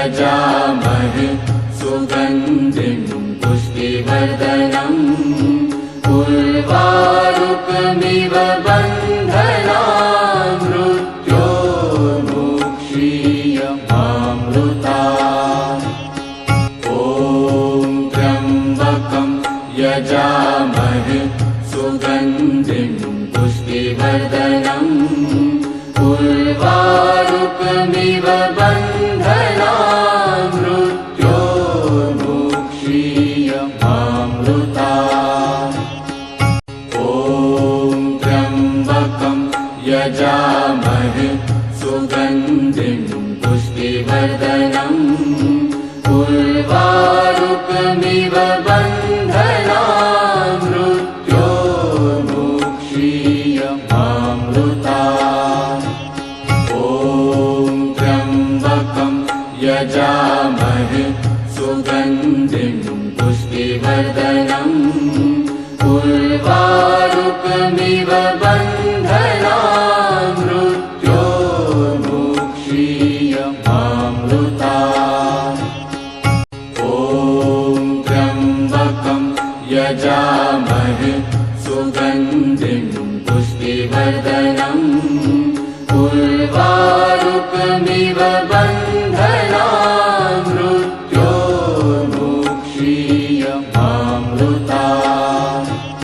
यजामहे सुगन्धिं पुष्टिवर्धनम् उर्वारुकमिव बन्धनान् मृत्योर्मुक्षीयमामृतात्। ॐ त्र्यम्बकं यजामहे सुगन्धिं पुष्टिवर्धनम् उर्वारुकमिव बन्धनान् मृत्योर्मुक्षीयमामृतात्। ॐ त्र्यम्बकं यजामहे सुगन्धिं पुष्टिवर्धनम् उर्वारुकमिव बन्धनान् मृत्योर्मुक्षीयमामृतात्। ॐ त्र्यम्बकं यजामहे सुगन्धिं पुष्टिवर्धनम् उर्वारुकमिव बन्धनान् मृत्योर्मुक्षीयमामृतात्। ॐ त्र्यम्बकं यजामहे सुगन्धिं पुष्टिवर्धनम् उर्वारुकमिव